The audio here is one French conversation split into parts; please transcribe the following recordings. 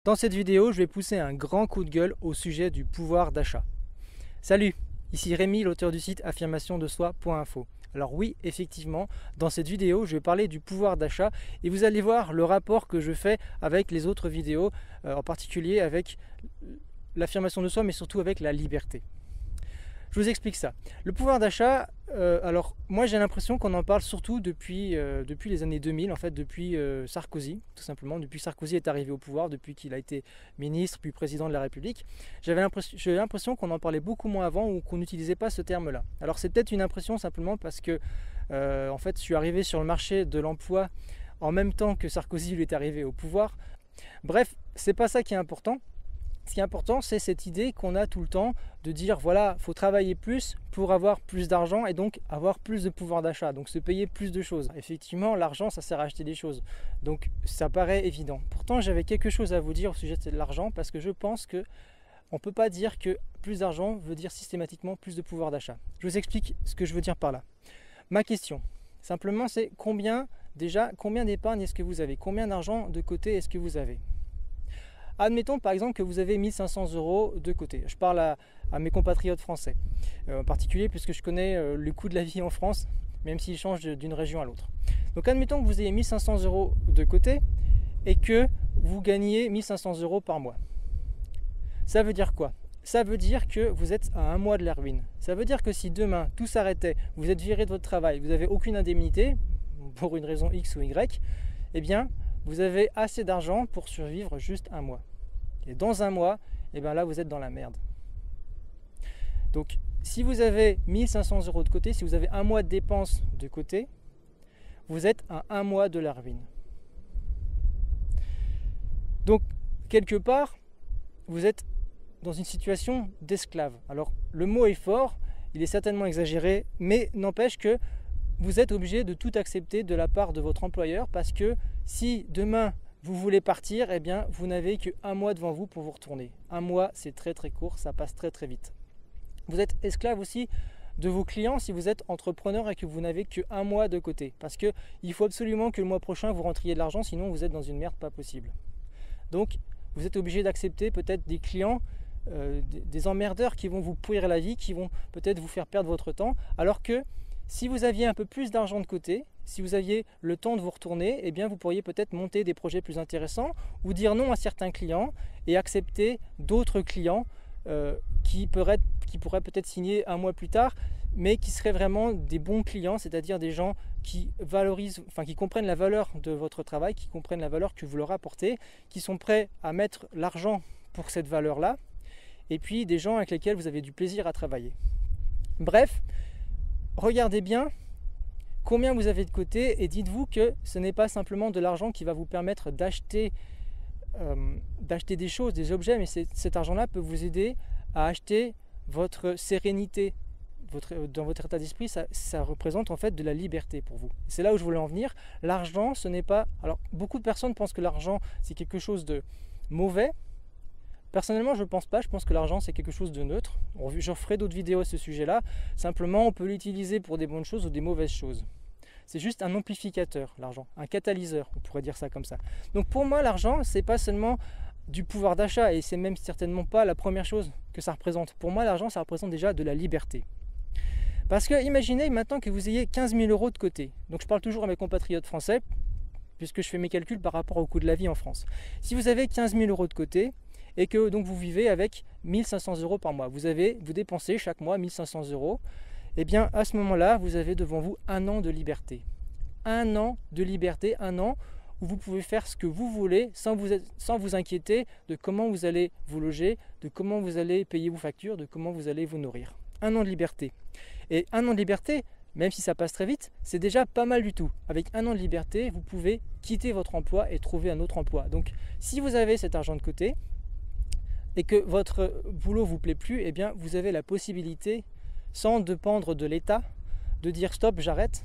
Dans cette vidéo, je vais pousser un grand coup de gueule au sujet du pouvoir d'achat. Salut, ici Rémi, l'auteur du site affirmationdesoi.info. Alors oui, effectivement, dans cette vidéo, je vais parler du pouvoir d'achat et vous allez voir le rapport que je fais avec les autres vidéos, en particulier avec l'affirmation de soi, mais surtout avec la liberté. Je vous explique ça. Le pouvoir d'achat, alors moi j'ai l'impression qu'on en parle surtout depuis les années 2000, en fait depuis Sarkozy, tout simplement. Depuis Sarkozy est arrivé au pouvoir, depuis qu'il a été ministre puis président de la République. J'ai l'impression qu'on en parlait beaucoup moins avant ou qu'on n'utilisait pas ce terme-là. Alors c'est peut-être une impression simplement parce que en fait je suis arrivé sur le marché de l'emploi en même temps que Sarkozy lui est arrivé au pouvoir. Bref, c'est pas ça qui est important. Ce qui est important, c'est cette idée qu'on a tout le temps de dire voilà, il faut travailler plus pour avoir plus d'argent et donc avoir plus de pouvoir d'achat, donc se payer plus de choses. Effectivement, l'argent, ça sert à acheter des choses, donc ça paraît évident. Pourtant, j'avais quelque chose à vous dire au sujet de l'argent parce que je pense que on ne peut pas dire que plus d'argent veut dire systématiquement plus de pouvoir d'achat. Je vous explique ce que je veux dire par là. Ma question, simplement, c'est combien d'épargne est-ce que vous avez? Combien d'argent de côté est-ce que vous avez? Admettons par exemple que vous avez 1500 € de côté. Je parle à mes compatriotes français, en particulier puisque je connais le coût de la vie en France, même s'il change d'une région à l'autre. Donc admettons que vous ayez 1500 € de côté et que vous gagnez 1500 € par mois. Ça veut dire quoi? Ça veut dire que vous êtes à un mois de la ruine. Ça veut dire que si demain tout s'arrêtait, vous êtes viré de votre travail, vous n'avez aucune indemnité, pour une raison X ou Y, eh bien vous avez assez d'argent pour survivre juste un mois. Et dans un mois, et bien là, vous êtes dans la merde. Donc, si vous avez 1500 € de côté, si vous avez un mois de dépenses de côté, vous êtes à un mois de la ruine. Donc, quelque part, vous êtes dans une situation d'esclave. Alors, le mot est fort, il est certainement exagéré, mais n'empêche que vous êtes obligé de tout accepter de la part de votre employeur parce que si demain vous voulez partir, eh bien vous n'avez qu'un mois devant vous pour vous retourner. Un mois, c'est très très court, ça passe très très vite. Vous êtes esclave aussi de vos clients si vous êtes entrepreneur et que vous n'avez qu'un mois de côté. Parce qu'il faut absolument que le mois prochain vous rentriez de l'argent, sinon vous êtes dans une merde pas possible. Donc vous êtes obligé d'accepter peut-être des clients, des emmerdeurs qui vont vous pourrir la vie, qui vont peut-être vous faire perdre votre temps, alors que si vous aviez un peu plus d'argent de côté, si vous aviez le temps de vous retourner, eh bien vous pourriez peut-être monter des projets plus intéressants ou dire non à certains clients et accepter d'autres clients qui pourraient peut-être signer un mois plus tard, mais qui seraient vraiment des bons clients, c'est-à-dire des gens qui valorisent, qui comprennent la valeur de votre travail, qui comprennent la valeur que vous leur apportez, qui sont prêts à mettre l'argent pour cette valeur-là, et puis des gens avec lesquels vous avez du plaisir à travailler. Bref, regardez bien combien vous avez de côté et dites-vous que ce n'est pas simplement de l'argent qui va vous permettre d'acheter des choses, des objets, mais cet argent-là peut vous aider à acheter votre sérénité. Dans votre état d'esprit, ça représente en fait de la liberté pour vous. C'est là où je voulais en venir. L'argent, ce n'est pas... Alors, beaucoup de personnes pensent que l'argent, c'est quelque chose de mauvais. Personnellement, je ne pense pas. Je pense que l'argent, c'est quelque chose de neutre. Je ferai d'autres vidéos à ce sujet-là. Simplement, on peut l'utiliser pour des bonnes choses ou des mauvaises choses. C'est juste un amplificateur, l'argent. Un catalyseur, on pourrait dire ça comme ça. Donc pour moi, l'argent, c'est pas seulement du pouvoir d'achat et c'est même certainement pas la première chose que ça représente. Pour moi, l'argent, ça représente déjà de la liberté. Parce que imaginez maintenant que vous ayez 15 000 € de côté. Donc je parle toujours à mes compatriotes français, puisque je fais mes calculs par rapport au coût de la vie en France. Si vous avez 15 000 € de côté, et que donc vous vivez avec 1500 € par mois. Vous dépensez chaque mois 1500 €. Et bien à ce moment-là, vous avez devant vous un an de liberté. Un an de liberté, un an où vous pouvez faire ce que vous voulez sans vous inquiéter de comment vous allez vous loger, de comment vous allez payer vos factures, de comment vous allez vous nourrir. Un an de liberté. Et un an de liberté, même si ça passe très vite, c'est déjà pas mal du tout. Avec un an de liberté, vous pouvez quitter votre emploi et trouver un autre emploi. Donc si vous avez cet argent de côté, et que votre boulot vous plaît plus, eh bien vous avez la possibilité, sans dépendre de l'État, de dire stop, j'arrête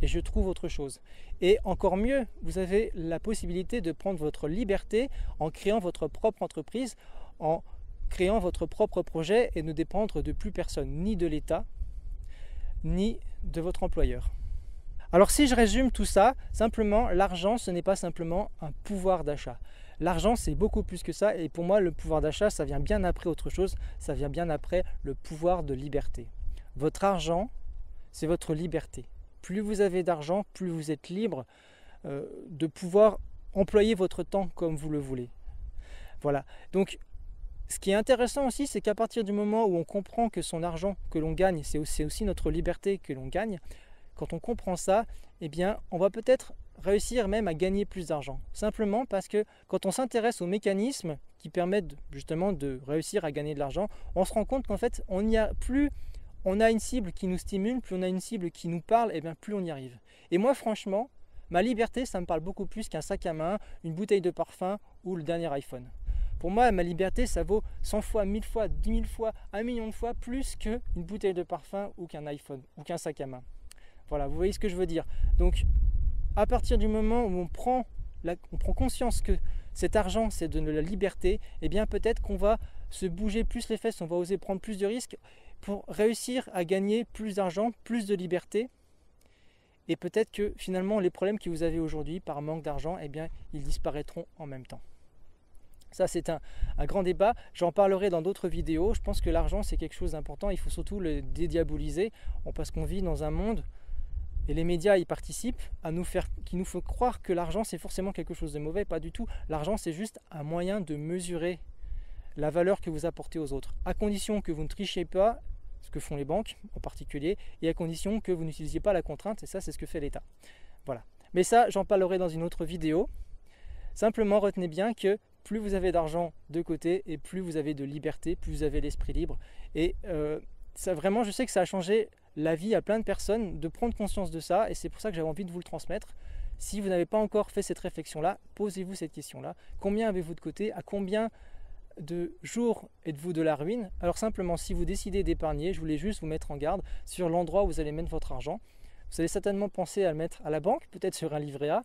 et je trouve autre chose. Et encore mieux, vous avez la possibilité de prendre votre liberté en créant votre propre entreprise, en créant votre propre projet et ne dépendre de plus personne, ni de l'État, ni de votre employeur. Alors si je résume tout ça, simplement, l'argent, ce n'est pas simplement un pouvoir d'achat. L'argent, c'est beaucoup plus que ça. Et pour moi, le pouvoir d'achat, ça vient bien après autre chose. Ça vient bien après le pouvoir de liberté. Votre argent, c'est votre liberté. Plus vous avez d'argent, plus vous êtes libre de pouvoir employer votre temps comme vous le voulez. Voilà. Donc, ce qui est intéressant aussi, c'est qu'à partir du moment où on comprend que son argent que l'on gagne, c'est aussi notre liberté que l'on gagne, quand on comprend ça, eh bien, on va peut-être réussir même à gagner plus d'argent. Simplement parce que quand on s'intéresse aux mécanismes qui permettent justement de réussir à gagner de l'argent, on se rend compte qu'en fait, plus on a une cible qui nous stimule, plus on a une cible qui nous parle, et bien plus on y arrive. Et moi, franchement, ma liberté, ça me parle beaucoup plus qu'un sac à main, une bouteille de parfum ou le dernier iPhone. Pour moi, ma liberté, ça vaut 100 fois, 1000 fois, 10 000 fois, 1 million de fois plus qu'une bouteille de parfum ou qu'un iPhone ou qu'un sac à main. Voilà, vous voyez ce que je veux dire. Donc, à partir du moment où on prend conscience que cet argent, c'est de la liberté, eh bien peut-être qu'on va se bouger plus les fesses, on va oser prendre plus de risques pour réussir à gagner plus d'argent, plus de liberté. Et peut-être que finalement, les problèmes que vous avez aujourd'hui par manque d'argent, eh bien, ils disparaîtront en même temps. Ça, c'est un grand débat. J'en parlerai dans d'autres vidéos. Je pense que l'argent, c'est quelque chose d'important. Il faut surtout le dédiaboliser parce qu'on vit dans un monde, et les médias y participent, qui nous faut croire que l'argent, c'est forcément quelque chose de mauvais. Pas du tout. L'argent, c'est juste un moyen de mesurer la valeur que vous apportez aux autres, à condition que vous ne trichiez pas, ce que font les banques en particulier, et à condition que vous n'utilisiez pas la contrainte, et ça, c'est ce que fait l'État. Voilà. Mais ça, j'en parlerai dans une autre vidéo. Simplement, retenez bien que plus vous avez d'argent de côté et plus vous avez de liberté, plus vous avez l'esprit libre. Et ça, vraiment, je sais que ça a changé la vie à plein de personnes de prendre conscience de ça, et c'est pour ça que j'avais envie de vous le transmettre. Si vous n'avez pas encore fait cette réflexion-là, posez-vous cette question-là. Combien avez-vous de côté? À combien de jours êtes-vous de la ruine? Alors simplement, si vous décidez d'épargner, je voulais juste vous mettre en garde sur l'endroit où vous allez mettre votre argent. Vous allez certainement penser à le mettre à la banque, peut-être sur un livret A,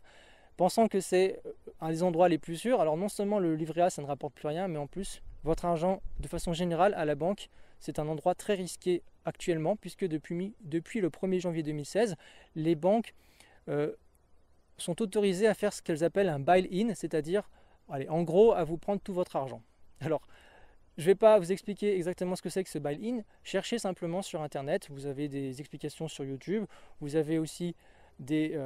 pensant que c'est un des endroits les plus sûrs. Alors non seulement le livret A, ça ne rapporte plus rien, mais en plus, votre argent, de façon générale, à la banque, c'est un endroit très risqué actuellement, puisque depuis le 1er janvier 2016, les banques sont autorisées à faire ce qu'elles appellent un bail-in, c'est-à-dire, en gros, à vous prendre tout votre argent. Alors, je ne vais pas vous expliquer exactement ce que c'est que ce bail-in. Cherchez simplement sur Internet. Vous avez des explications sur YouTube. Vous avez aussi des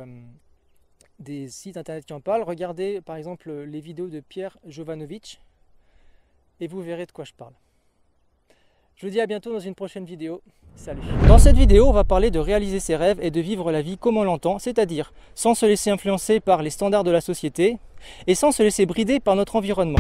sites Internet qui en parlent. Regardez par exemple les vidéos de Pierre Jovanovic et vous verrez de quoi je parle. Je vous dis à bientôt dans une prochaine vidéo. Salut. Dans cette vidéo, on va parler de réaliser ses rêves et de vivre la vie comme on l'entend, c'est-à-dire sans se laisser influencer par les standards de la société et sans se laisser brider par notre environnement.